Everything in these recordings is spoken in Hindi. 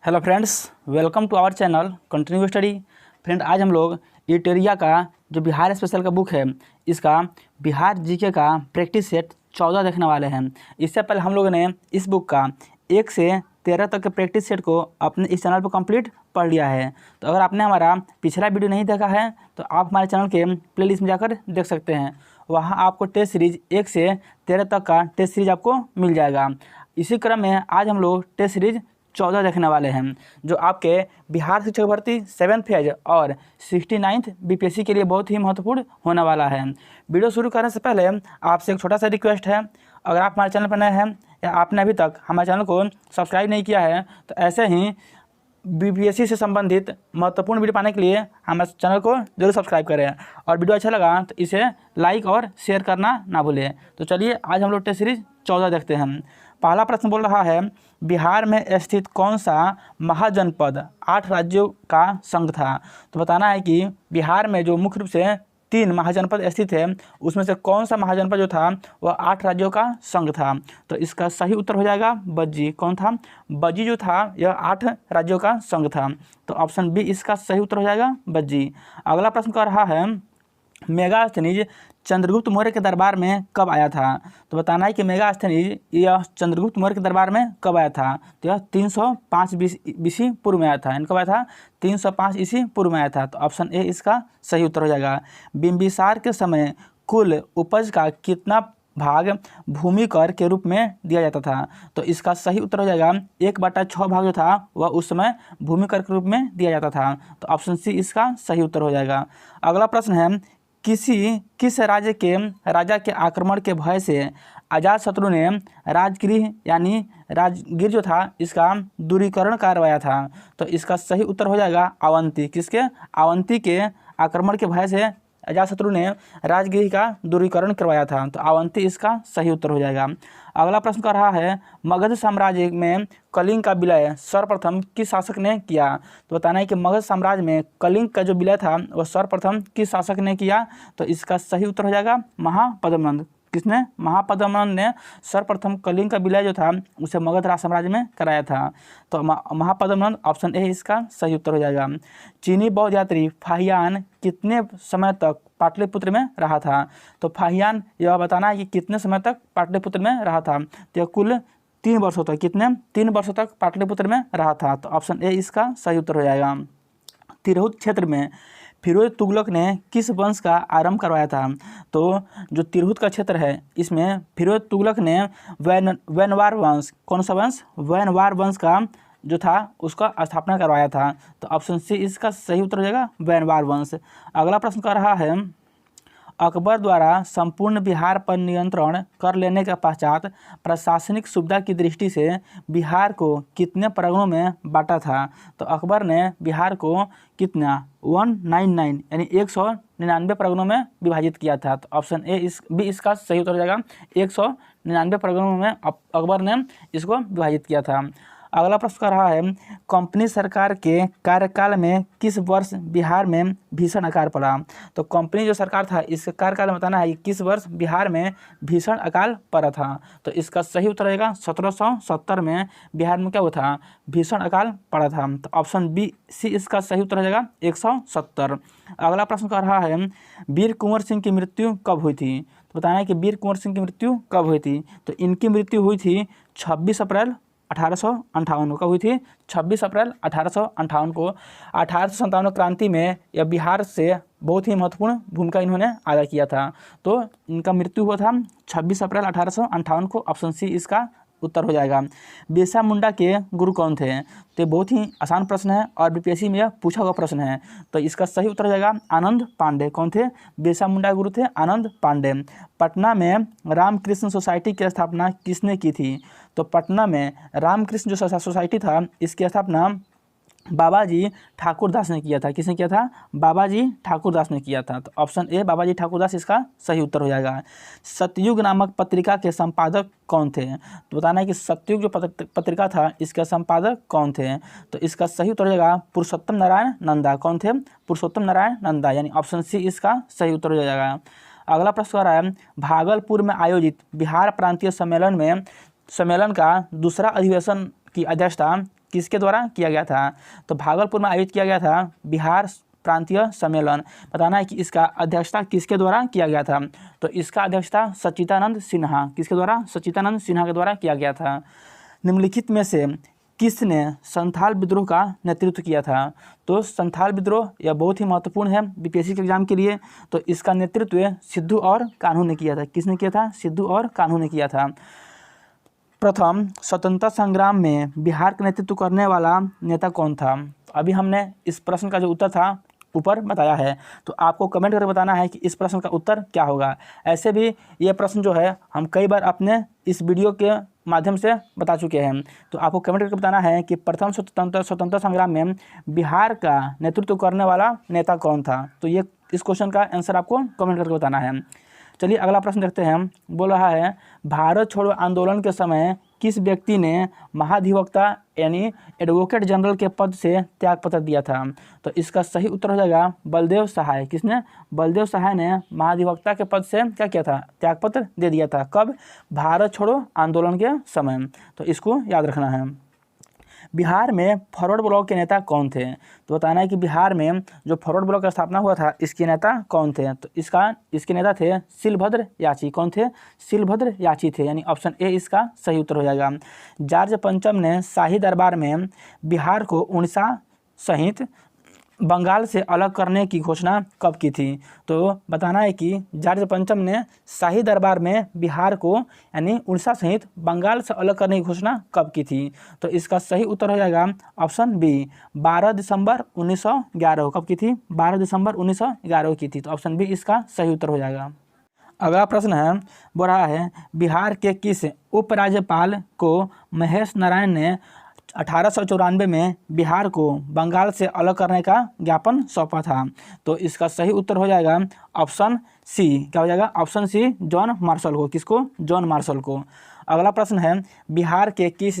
Hello friends, welcome to our channel continue study. Friend, आज हम लोग इटेरिया का जो बिहार स्पेशल का बुक है, इसका बिहार जीके का प्रैक्टिस सेट 14 देखने वाले हैं। इससे पहले हम लोगों ने इस बुक का 1 से 13 तक के प्रैक्टिस सेट को अपने इस चैनल पर कंप्लीट पढ़ लिया है। तो अगर आपने हमारा पिछला वीडियो नहीं देखा है तो आप हमारे चैनल के प्लेलिस्ट में जाकर देख सकते हैं। वहाँ आपको टेस्ट सीरीज 1 से 13 तक का टेस्ट सीरीज आपको मिल जाएगा। इसी क्रम में आज हम लोग टेस्ट सीरीज 14 देखने वाले हैं, जो आपके बिहार शिक्षक भर्ती 7th फेज और 69th बीपीएससी के लिए बहुत ही महत्वपूर्ण होने वाला है। वीडियो शुरू करने से पहले आपसे एक छोटा सा रिक्वेस्ट है, अगर आप हमारे चैनल पर नए हैं या आपने अभी तक हमारे चैनल को सब्सक्राइब नहीं किया है तो ऐसे ही बीपीएससी से संबंधित महत्वपूर्ण वीडियो पाने के लिए हमारे चैनल को जरूर सब्सक्राइब करें, और वीडियो अच्छा लगा तो इसे लाइक और शेयर करना ना भूलें। तो चलिए आज हम लोग टेस्ट सीरीज 14 देखते हैं। पहला प्रश्न बोल रहा है, बिहार में स्थित कौन सा महाजनपद 8 राज्यों का संघ था। तो बताना है कि बिहार में जो मुख्य रूप से 3 महाजनपद स्थित है, उसमें से कौन सा महाजनपद जो था वह 8 राज्यों का संघ था। तो इसका सही उत्तर हो जाएगा बज्जी। कौन था? बज्जी जो था यह 8 राज्यों का संघ था। तो ऑप्शन बी इसका सही उत्तर हो जाएगा बज्जी। अगला प्रश्न कर रहा है, मेगास्थनीज चंद्रगुप्त मौर्य के दरबार में कब आया था। तो बताना है कि मेगास्थनीज यह चंद्रगुप्त मौर्य के दरबार में कब आया था। तो यह 305 ईसी पूर्व में आया था। कब आया था? 305 ईसी पूर्व में आया था। तो ऑप्शन ए इसका सही उत्तर हो जाएगा। बिंबिसार के समय कुल उपज का कितना भाग भूमि कर के रूप में दिया जाता था। तो इसका सही उत्तर हो जाएगा 1/6 भाग जो था वह उस समय भूमि कर के रूप में दिया जाता था। तो ऑप्शन सी इसका सही उत्तर हो जाएगा। अगला प्रश्न है, किस राज्य के राजा के आक्रमण के भय से अजातशत्रु ने राजगृह यानी राजगीर जो था इसका दूरीकरण करवाया था। तो इसका सही उत्तर हो जाएगा अवंती। किसके? अवंती के आक्रमण के भय से अजातशत्रु ने राजगृह का दूरीकरण करवाया था। तो अवंती इसका सही उत्तर हो जाएगा। अगला प्रश्न कर रहा है, मगध साम्राज्य में कलिंग का विलय सर्वप्रथम किस शासक ने किया। तो बताना है कि मगध साम्राज्य में कलिंग का जो विलय था वह सर्वप्रथम किस शासक ने किया। तो इसका सही उत्तर हो जाएगा महापद्मनंद। किसने? महापद्मनंद ने सर्वप्रथम कलिंग का विलय जो था उसे मगध राज साम्राज्य में कराया था। तो महापद्मनंद ऑप्शन ए इसका सही उत्तर हो जाएगा। चीनी बौद्ध यात्री फाहियान कितने समय तक पाटलिपुत्र में रहा था। तो फाहियान यह बताना है कि कितने समय तक पाटलिपुत्र में रहा था। तो यह कुल 3 वर्षों तक, कितने? 3 वर्षों तक पाटलिपुत्र में रहा था। तो ऑप्शन ए इसका सही उत्तर हो जाएगा। तिरहुत क्षेत्र में फिरोज तुगलक ने किस वंश का आरंभ करवाया था। तो जो तिरहुत का क्षेत्र है इसमें फिरोज तुगलक ने वैनवार वंश, कौन सा वंश? वैनवार वंश का जो था उसका स्थापना करवाया था। तो ऑप्शन सी इसका सही उत्तर हो जाएगा वैनवार वंश। अगला प्रश्न कर रहा है, अकबर द्वारा संपूर्ण बिहार पर नियंत्रण कर लेने के पश्चात प्रशासनिक सुविधा की दृष्टि से बिहार को कितने परगनों में बांटा था। तो अकबर ने बिहार को कितना? 199 यानी 199 परगनों में विभाजित किया था। तो ऑप्शन ए भी इसका सही उत्तर हो जाएगा। 199 परगनों में अकबर ने इसको विभाजित किया था। अगला प्रश्न कर रहा है, कंपनी सरकार के कार्यकाल में किस वर्ष बिहार में भीषण अकाल पड़ा। तो कंपनी जो सरकार था इसके कार्यकाल में बताना है कि किस वर्ष बिहार में भीषण अकाल पड़ा था। तो इसका सही उत्तर रहेगा 1770 में बिहार में क्या हुआ था? भीषण अकाल पड़ा था। तो ऑप्शन बी सी इसका सही उत्तर हो जाएगा 170। अगला प्रश्न कर रहा है, वीर कुंवर सिंह की मृत्यु कब हुई थी। तो बताना है कि वीर कुंवर सिंह की मृत्यु कब हुई थी। तो इनकी मृत्यु हुई थी 26 अप्रैल 1858 को। कब हुई थी? 26 अप्रैल 1858 को। 1857 क्रांति में यह बिहार से बहुत ही महत्वपूर्ण भूमिका इन्होंने अदा किया था। तो इनका मृत्यु हुआ था 26 अप्रैल 1858 को। ऑप्शन सी इसका उत्तर हो जाएगा। बिरसा मुंडा के गुरु कौन थे। तो बहुत ही आसान प्रश्न है और बीपीएससी में यह पूछा हुआ प्रश्न है। तो इसका सही उत्तर हो जाएगा आनंद पांडे। कौन थे? बिरसा मुंडा गुरु थे आनंद पांडे। पटना में रामकृष्ण सोसाइटी की स्थापना किसने की थी। तो पटना में रामकृष्ण जो सोसाइटी था इसकी स्थापना बाबाजी ठाकुरदास ने किया था। किसने किया था? बाबाजी ठाकुरदास ने किया था। तो ऑप्शन ए बाबाजी ठाकुरदास इसका सही उत्तर हो जाएगा। सतयुग नामक पत्रिका के संपादक कौन थे। तो बताना है कि सतयुग जो पत्रिका था इसके संपादक कौन थे। तो इसका सही उत्तर हो जाएगा पुरुषोत्तम नारायण नंदा। कौन थे? पुरुषोत्तम नारायण नंदा, यानी ऑप्शन सी इसका सही उत्तर हो जाएगा। अगला प्रश्न आ रहा है, भागलपुर में आयोजित बिहार प्रांतीय सम्मेलन का दूसरा अधिवेशन की अध्यक्षता किसके द्वारा किया गया था? तो भागलपुर में आयोजित किया गया था बिहार प्रांतीय सम्मेलन। बताना है कि इसका अध्यक्षता किसके द्वारा किया गया था? तो इसका अध्यक्षता सच्चिदानंद सिन्हा, किसके द्वारा? सच्चिदानंद सिन्हा के द्वारा किया गया था। निम्नलिखित में से किसने संथाल विद्रोह का नेतृत्व किया था? तो संथाल विद्रोह यह बहुत ही महत्वपूर्ण है बीपीएससी के एग्जाम के लिए। तो इसका नेतृत्व सिद्धू और कान्हू ने किया था। किसने किया था? सिद्धू और कान्हू ने किया था। प्रथम स्वतंत्रता संग्राम में बिहार का नेतृत्व करने वाला नेता कौन था? अभी हमने इस प्रश्न का जो उत्तर था ऊपर बताया है, तो आपको कमेंट करके बताना है कि इस प्रश्न का उत्तर क्या होगा। ऐसे भी ये प्रश्न जो है हम कई बार अपने इस वीडियो के माध्यम से बता चुके हैं, तो आपको कमेंट करके बताना है कि प्रथम स्वतंत्रता संग्राम में बिहार का नेतृत्व करने वाला नेता कौन था। तो ये इस क्वेश्चन का आंसर आपको कमेंट करके बताना है। चलिए अगला प्रश्न देखते हैं। बोल रहा है भारत छोड़ो आंदोलन के समय किस व्यक्ति ने महाधिवक्ता यानी एडवोकेट जनरल के पद से त्यागपत्र दिया था? तो इसका सही उत्तर हो जाएगा बलदेव सहाय। किसने? बलदेव सहाय ने महाधिवक्ता के पद से क्या किया था? त्यागपत्र दे दिया था। कब? भारत छोड़ो आंदोलन के समय। तो इसको याद रखना है। बिहार में फॉरवर्ड ब्लॉक के नेता कौन थे? तो बताना है कि बिहार में जो फॉरवर्ड ब्लॉक का स्थापना हुआ था इसके नेता कौन थे? तो इसके नेता थे शिलभद्र याची। कौन थे? शिलभद्र याची थे, यानी ऑप्शन ए इसका सही उत्तर हो जाएगा। जॉर्ज पंचम ने शाही दरबार में बिहार को उड़ीसा सहित बंगाल से अलग करने की घोषणा कब की थी? तो बताना है कि जॉर्ज पंचम ने शाही दरबार में बिहार को यानी उड़ीसा सहित बंगाल से अलग करने की घोषणा कब की थी? तो इसका सही उत्तर हो जाएगा ऑप्शन बी 12 दिसंबर 1911। कब की थी? 12 दिसंबर 1911 की थी। तो ऑप्शन बी इसका सही उत्तर हो जाएगा। अगला प्रश्न है, बोल रहा है बिहार के किस उपराज्यपाल को महेश नारायण ने 1894 में बिहार को बंगाल से अलग करने का ज्ञापन सौंपा था? तो इसका सही उत्तर हो जाएगा ऑप्शन सी। क्या हो जाएगा? ऑप्शन सी जॉन मार्शल को। किसको? जॉन मार्शल को। अगला प्रश्न है बिहार के किस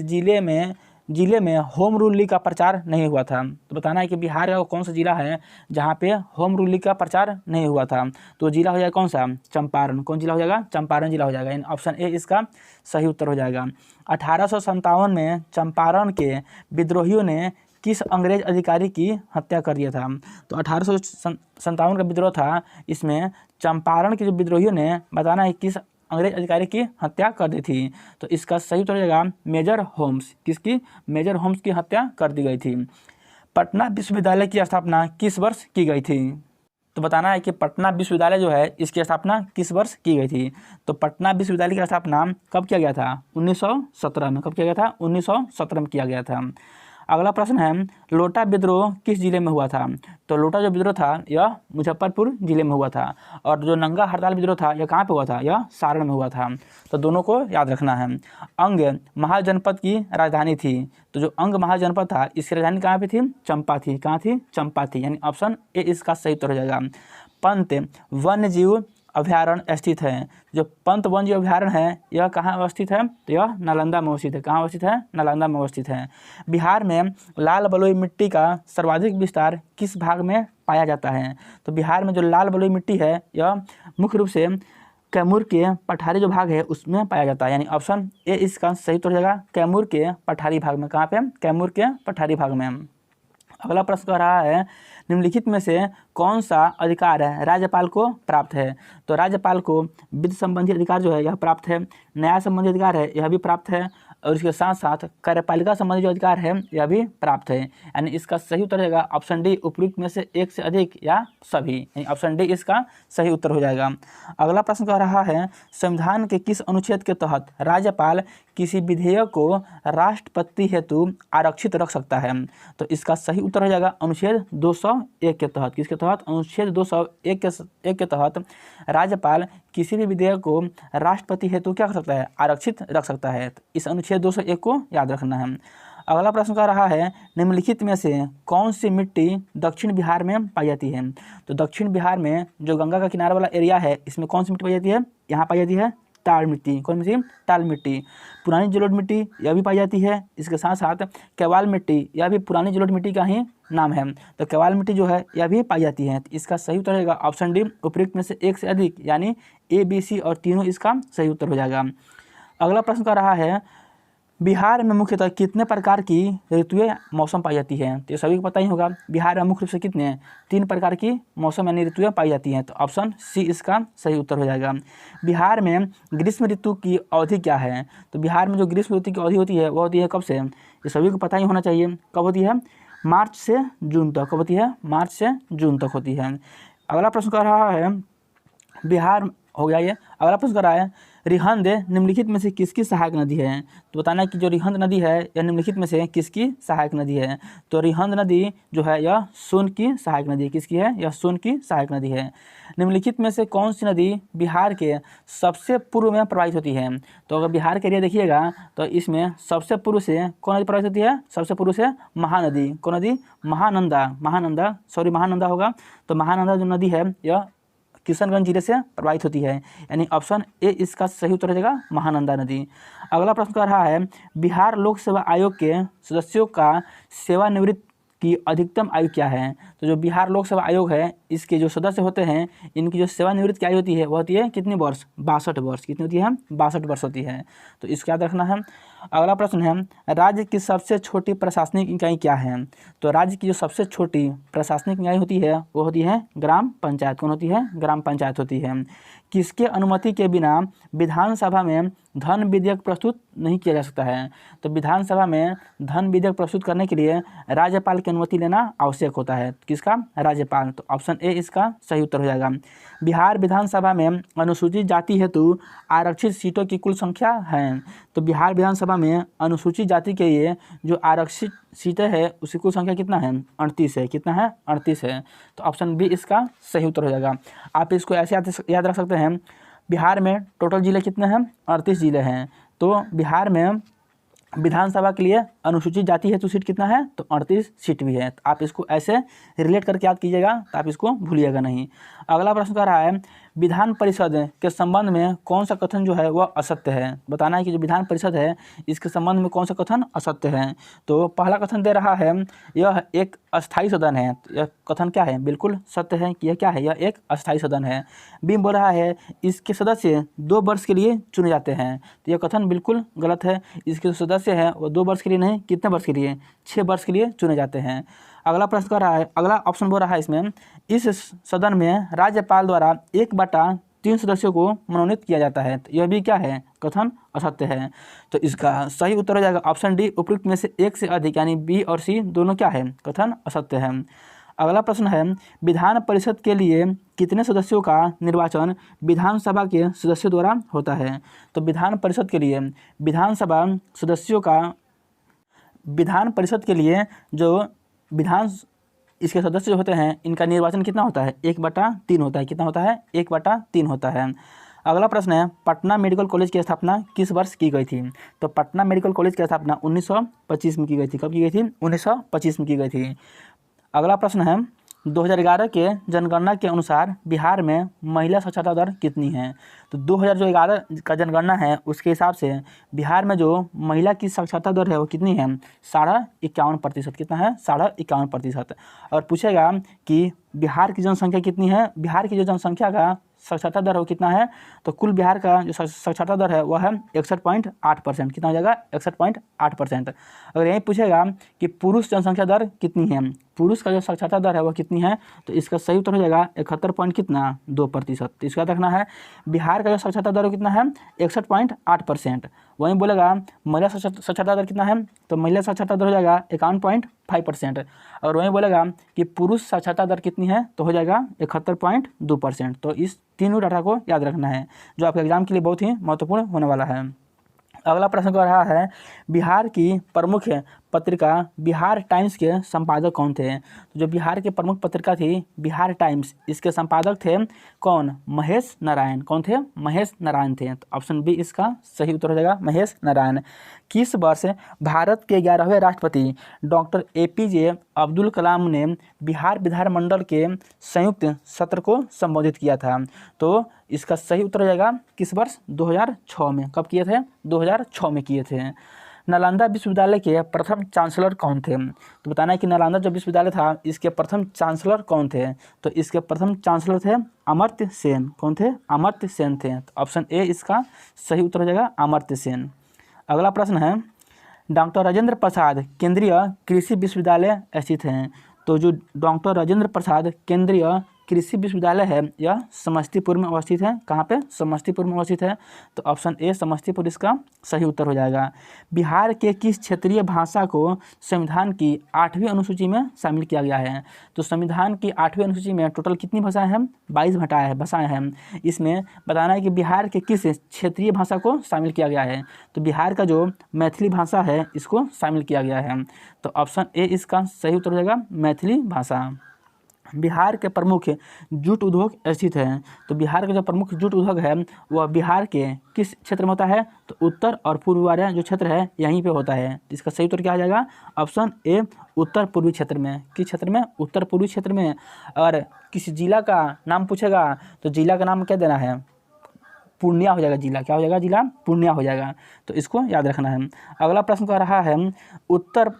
जिले में होम रूल लीग का प्रचार नहीं हुआ था? तो बताना है कि बिहार का कौन सा जिला है जहाँ पे होम रूल लीग का प्रचार नहीं हुआ था? तो जिला हो जाएगा कौन सा? चंपारण। कौन जिला हो जाएगा? चंपारण जिला हो जाएगा। ऑप्शन ए इसका सही उत्तर हो जाएगा। 1857 में चंपारण के विद्रोहियों ने किस अंग्रेज अधिकारी की हत्या कर दिया था? तो 1857 का विद्रोह था, इसमें चंपारण के जो विद्रोहियों ने बताना है किस अंग्रेज अधिकारी की हत्या कर दी थी? तो इसका सही उत्तर हो जाएगा मेजर होम्स। किसकी? मेजर होम्स की हत्या कर दी गई थी। पटना विश्वविद्यालय की स्थापना किस वर्ष की गई थी? तो बताना है कि पटना विश्वविद्यालय जो है इसकी स्थापना किस वर्ष की गई थी? तो पटना विश्वविद्यालय की स्थापना कब किया गया था? 1917 में। कब किया गया था? 1917 में किया गया था। अगला प्रश्न है लोटा विद्रोह किस जिले में हुआ था? तो लोटा जो विद्रोह था यह मुजफ्फरपुर जिले में हुआ था, और जो नंगा हड़ताल विद्रोह था यह कहाँ पे हुआ था? यह सारण में हुआ था। तो दोनों को याद रखना है। अंग महाजनपद की राजधानी थी, तो जो अंग महाजनपद था इसकी राजधानी कहाँ पे थी? चंपा थी। कहाँ थी? चंपा थी, यानी ऑप्शन ए इसका सही उत्तर हो जाएगा। पंत वन्यजीव अभ्यारण्य स्थित है, जो पंत वन्यजीव अभ्यारण्य है यह कहाँ अवस्थित है? तो यह नालंदा में अवस्थित है। कहाँ अवस्थित है? नालंदा में अवस्थित है। बिहार में लाल बलुई मिट्टी का सर्वाधिक विस्तार किस भाग में पाया जाता है? तो बिहार में जो लाल बलुई मिट्टी है यह मुख्य रूप से कैमूर के पठारी जो भाग है उसमें पाया जाता है, यानी ऑप्शन ए इसका सही उत्तर हो जाएगा कैमूर के पठारी भाग में। कहाँ पे? कैमूर के पठारी भाग में। अगला प्रश्न कह रहा है निम्नलिखित में से कौन सा अधिकार है राज्यपाल को प्राप्त है? तो राज्यपाल को वित्त संबंधी अधिकार जो है यह प्राप्त है, न्याय संबंधी अधिकार है यह भी प्राप्त है, और इसके साथ साथ कार्यपालिका संबंधी जो अधिकार है यह भी प्राप्त है, यानी इसका सही उत्तर रहेगा ऑप्शन डी उपयुक्त में से एक से अधिक या सभी, यानी ऑप्शन डी इसका सही उत्तर हो जाएगा। अगला प्रश्न कह रहा है संविधान के किस अनुच्छेद के तहत राज्यपाल किसी विधेयक को राष्ट्रपति हेतु आरक्षित रख सकता है? तो इसका सही उत्तर हो जाएगा अनुच्छेद 201 के तहत। किसके तहत? अनुच्छेद 201 के तहत राज्यपाल किसी भी विधेयक को राष्ट्रपति हेतु क्या कर सकता है? आरक्षित रख सकता है। तो इस अनुच्छेद 201 को याद रखना है। अगला प्रश्न कह रहा है निम्नलिखित में से कौन सी मिट्टी दक्षिण बिहार में पाई जाती है? तो दक्षिण बिहार में जो गंगा का किनारा वाला एरिया है इसमें कौन सी मिट्टी पाई जाती है? यहाँ पाई जाती है टाल मिट्टी। कौन मिट्टी? टाल मिट्टी। पुरानी जलोढ़ मिट्टी यह भी पाई जाती है, इसके साथ साथ केवाल मिट्टी यह भी पुरानी जलोढ़ मिट्टी का ही नाम है। तो केवाल मिट्टी जो है यह भी पाई जाती है। तो इसका सही उत्तर रहेगा ऑप्शन डी उपयुक्त में से एक से अधिक, यानी ए बी सी और तीनों इसका सही उत्तर हो जाएगा। अगला प्रश्न कर रहा है बिहार में मुख्यतः कितने प्रकार की ऋतुएं मौसम पाई जाती है? तो ये सभी को पता ही होगा। बिहार में मुख्य रूप से कितने 3 प्रकार की मौसम यानी ऋतुएं पाई जाती हैं। तो ऑप्शन सी इसका सही उत्तर हो जाएगा। बिहार में ग्रीष्म ऋतु की अवधि क्या है? तो बिहार में जो ग्रीष्म ऋतु की अवधि होती है वो होती है कब से? ये सभी को पता ही होना चाहिए। कब होती है? मार्च से जून तक। कब होती है? मार्च से जून तक होती है। अगला प्रश्न कर रहा है बिहार हो गया ये। अगला प्रश्न कर रहा है रिहंद निम्नलिखित में से किसकी सहायक नदी है? तो बताना है कि जो रिहंद नदी है यह निम्नलिखित में से किसकी सहायक नदी है? तो रिहंद नदी जो है यह सोन की सहायक नदी है। किसकी है? यह सोन की सहायक नदी है। निम्नलिखित में से कौन सी नदी बिहार के सबसे पूर्व में प्रवाहित होती है? तो अगर बिहार के एरिया देखिएगा तो इसमें सबसे पूर्व से कौन नदी प्रवाहित होती है? सबसे पूर्व से महानदी। कौन नदी? महानंदा होगा। तो महानंदा जो नदी है यह किशनगंज जिले से प्रवाहित होती है, यानी ऑप्शन ए इसका सही उत्तर हो जाएगा, महानंदा नदी। अगला प्रश्न कर रहा है बिहार लोक सेवा आयोग के सदस्यों का सेवानिवृत्त की अधिकतम आयु क्या है? तो जो बिहार लोक सेवा आयोग है इसके जो सदस्य होते हैं इनकी जो सेवानिवृत्त की आयु होती है वो होती है कितनी वर्ष? 62 वर्ष। कितनी होती है? 62 वर्ष होती है। तो इसको याद रखना है। अगला प्रश्न है राज्य की सबसे छोटी प्रशासनिक इकाई क्या है? तो राज्य की जो सबसे छोटी प्रशासनिक इकाई होती है वो होती है ग्राम पंचायत। कौन होती है? ग्राम पंचायत होती है। किसके अनुमति के बिना विधानसभा में धन विधेयक प्रस्तुत नहीं किया जा सकता है? तो विधानसभा में धन विधेयक प्रस्तुत करने के लिए राज्यपाल की अनुमति लेना आवश्यक होता है। किसका? राज्यपाल। तो ऑप्शन ए इसका सही उत्तर हो जाएगा। बिहार विधानसभा में अनुसूचित जाति हेतु आरक्षित सीटों की कुल संख्या है। तो बिहार विधानसभा में अनुसूचित जाति के लिए जो आरक्षित सीटें हैं उसकी कुल संख्या कितना है? 38 है। कितना है? 38 है। तो ऑप्शन बी इसका सही उत्तर हो जाएगा। आप इसको ऐसे याद रख सकते हैं बिहार में टोटल जिले कितने हैं? 38 जिले हैं। तो बिहार में विधानसभा के लिए अनुसूचित जाति हेतु सीट कितना है? तो 38 सीट भी है। तो आप इसको ऐसे रिलेट करके याद कीजिएगा तो आप इसको भूलिएगा नहीं। अगला प्रश्न कर रहा है विधान परिषद के संबंध में कौन सा कथन जो है वह असत्य है? बताना है कि जो विधान परिषद है इसके संबंध में कौन सा कथन असत्य है। तो पहला कथन दे रहा है यह एक अस्थायी सदन है। तो यह कथन क्या है? बिल्कुल सत्य है कि यह क्या है? यह एक अस्थायी सदन है। बी बोल रहा है इसके सदस्य 2 वर्ष के लिए चुने जाते हैं। तो यह कथन बिल्कुल गलत है। इसके जो सदस्य हैं वो 2 वर्ष के लिए नहीं, कितने वर्ष के लिए? 6 वर्ष के लिए चुने जाते हैं। अगला प्रश्न कर रहा है, अगला ऑप्शन बोल रहा है इसमें इस सदन में राज्यपाल द्वारा 1/3 सदस्यों को मनोनीत किया जाता है। तो यह भी क्या है? कथन असत्य है। तो इसका सही उत्तर हो जाएगा ऑप्शन डी उपयुक्त में से एक से अधिक, यानी बी और सी दोनों क्या है? कथन असत्य है। अगला प्रश्न है विधान परिषद के लिए कितने सदस्यों का निर्वाचन विधानसभा के सदस्यों द्वारा होता है? तो विधान परिषद के लिए विधान परिषद के लिए जो इसके सदस्य जो होते हैं इनका निर्वाचन कितना होता है? 1/3 होता है। कितना होता है? 1/3 होता है। अगला प्रश्न है पटना मेडिकल कॉलेज की स्थापना किस वर्ष की गई थी? तो पटना मेडिकल कॉलेज की स्थापना 1925 में की गई थी। कब की गई थी? 1925 में की गई थी। अगला प्रश्न है 2011 के जनगणना के अनुसार बिहार में महिला साक्षरता दर कितनी है? तो 2011 का जनगणना है उसके हिसाब से बिहार में जो महिला की साक्षरता दर है वो कितनी है? 51.5%। कितना है? 51.5%। और पूछेगा कि बिहार की जनसंख्या कितनी है? बिहार की जो जनसंख्या का साक्षरता दर वो कितना है? तो कुल बिहार का जो साक्षरता दर है वह है 61.8%। कितना हो जाएगा? 61.8%। अगर यही पूछेगा कि पुरुष जनसंख्या दर कितनी है, पुरुष का जो साक्षरता दर है वह कितनी है, तो इसका सही उत्तर हो जाएगा 71.2%। तो इसका रखना है बिहार का जो साक्षरता दर कितना है? 61.8%। वहीं बोलेगा महिला साक्षरता दर कितना है? तो महिला साक्षरता दर हो जाएगा 51.5%। और वहीं बोलेगा कि पुरुष साक्षरता दर कितनी है तो हो जाएगा 71.2%। तो इस तीनों डाटा को याद रखना है जो आपके एग्जाम के लिए बहुत ही महत्वपूर्ण होने वाला है। अगला प्रश्न कर रहा है बिहार की प्रमुख पत्रिका बिहार टाइम्स के संपादक कौन थे? तो जो बिहार की प्रमुख पत्रिका थी बिहार टाइम्स, इसके संपादक थे कौन? महेश नारायण। कौन थे? महेश नारायण थे। तो ऑप्शन बी इसका सही उत्तर हो जाएगा, महेश नारायण। किस वर्ष भारत के 11वें राष्ट्रपति डॉक्टर APJ अब्दुल कलाम ने बिहार विधानमंडल के संयुक्त सत्र को संबोधित किया था? तो इसका सही उत्तर हो जाएगा किस वर्ष? 2006 में। कब किए थे? 2006 में किए थे। नालंदा विश्वविद्यालय के प्रथम चांसलर कौन थे? तो बताना है कि नालंदा जो विश्वविद्यालय था इसके प्रथम चांसलर कौन थे? तो इसके प्रथम चांसलर थे अमर्त्य सेन। कौन थे? अमर्त्य सेन थे। तो ऑप्शन ए इसका सही उत्तर हो जाएगा, अमर्त्य सेन। अगला प्रश्न है डॉक्टर राजेंद्र प्रसाद केंद्रीय कृषि विश्वविद्यालय स्थित हैं। तो जो डॉक्टर राजेंद्र प्रसाद केंद्रीय कृषि विश्वविद्यालय है यह समस्तीपुर में अवस्थित है। कहाँ पे? समस्तीपुर में अवस्थित है। तो ऑप्शन ए समस्तीपुर इसका सही उत्तर हो जाएगा। बिहार के किस क्षेत्रीय भाषा को संविधान की 8वीं अनुसूची में शामिल किया गया है? तो संविधान की 8वीं अनुसूची में टोटल कितनी भाषाएं हैं? 22 भाषाएं हैं। इसमें बताना है कि बिहार के किस क्षेत्रीय भाषा को शामिल किया गया है। तो बिहार का जो मैथिली भाषा है इसको शामिल किया गया है। तो ऑप्शन ए इसका सही उत्तर हो जाएगा, मैथिली भाषा। बिहार के प्रमुख जूट उद्योग स्थित है। तो बिहार का जो प्रमुख जूट उद्योग है वह बिहार के किस क्षेत्र में होता है? तो उत्तर और पूर्व वाला जो क्षेत्र है यहीं पे होता है। इसका सही उत्तर क्या आ जाएगा? ऑप्शन ए उत्तर पूर्वी क्षेत्र में। किस क्षेत्र में? उत्तर पूर्वी क्षेत्र में। और किसी जिला का नाम पूछेगा तो जिला का नाम क्या देना है? पूर्णिया हो जाएगा जिला। क्या हो जाएगा? जिला पूर्णिया हो जाएगा। तो इसको याद रखना है। अगला प्रश्न कह रहा है उत्तर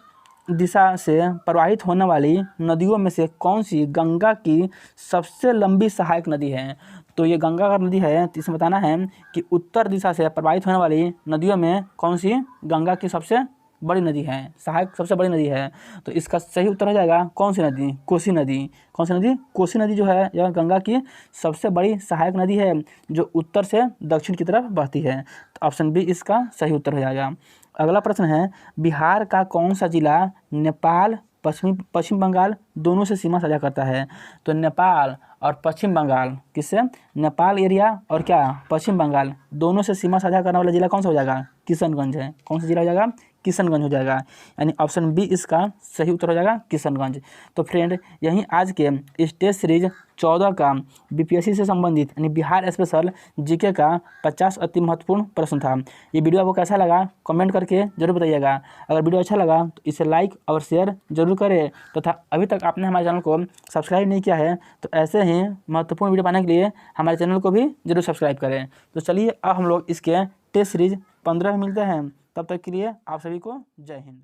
दिशा से प्रवाहित होने वाली नदियों में से कौन सी गंगा की सबसे लंबी सहायक नदी है? तो ये गंगा का नदी है। तो इसमें बताना है कि उत्तर दिशा से प्रवाहित होने वाली नदियों में कौन सी गंगा की सबसे बड़ी नदी है, सहायक सबसे बड़ी नदी है। तो इसका सही उत्तर हो जाएगा कौन सी नदी? कोसी नदी। कौन सी नदी? कोसी नदी जो है यह गंगा की सबसे बड़ी सहायक नदी है जो उत्तर से दक्षिण की तरफ बहती है। तो ऑप्शन बी इसका सही उत्तर हो जाएगा। अगला प्रश्न है बिहार का कौन सा जिला नेपाल पश्चिम बंगाल दोनों से सीमा साझा करता है? तो नेपाल और पश्चिम बंगाल किससे? नेपाल एरिया और क्या पश्चिम बंगाल दोनों से सीमा साझा करने वाला जिला कौन सा हो जाएगा? किशनगंज है। कौन सा जिला हो जाएगा? किशनगंज हो जाएगा। यानी ऑप्शन बी इसका सही उत्तर हो जाएगा, किशनगंज। तो फ्रेंड यहीं आज के स्टेट सीरीज 14 का बीपीएससी से संबंधित यानी बिहार स्पेशल जीके का 50 अति महत्वपूर्ण प्रश्न था। ये वीडियो आपको कैसा लगा कमेंट करके जरूर बताइएगा। अगर वीडियो अच्छा लगा तो इसे लाइक और शेयर जरूर करें तथा अभी तक आपने हमारे चैनल को सब्सक्राइब नहीं किया है तो ऐसे ही महत्वपूर्ण वीडियो पाने के लिए हमारे चैनल को भी जरूर सब्सक्राइब करें। तो चलिए अब हम लोग इसके टेस्ट सीरीज 15 में मिलते हैं। तब तक के लिए आप सभी को जय हिंद।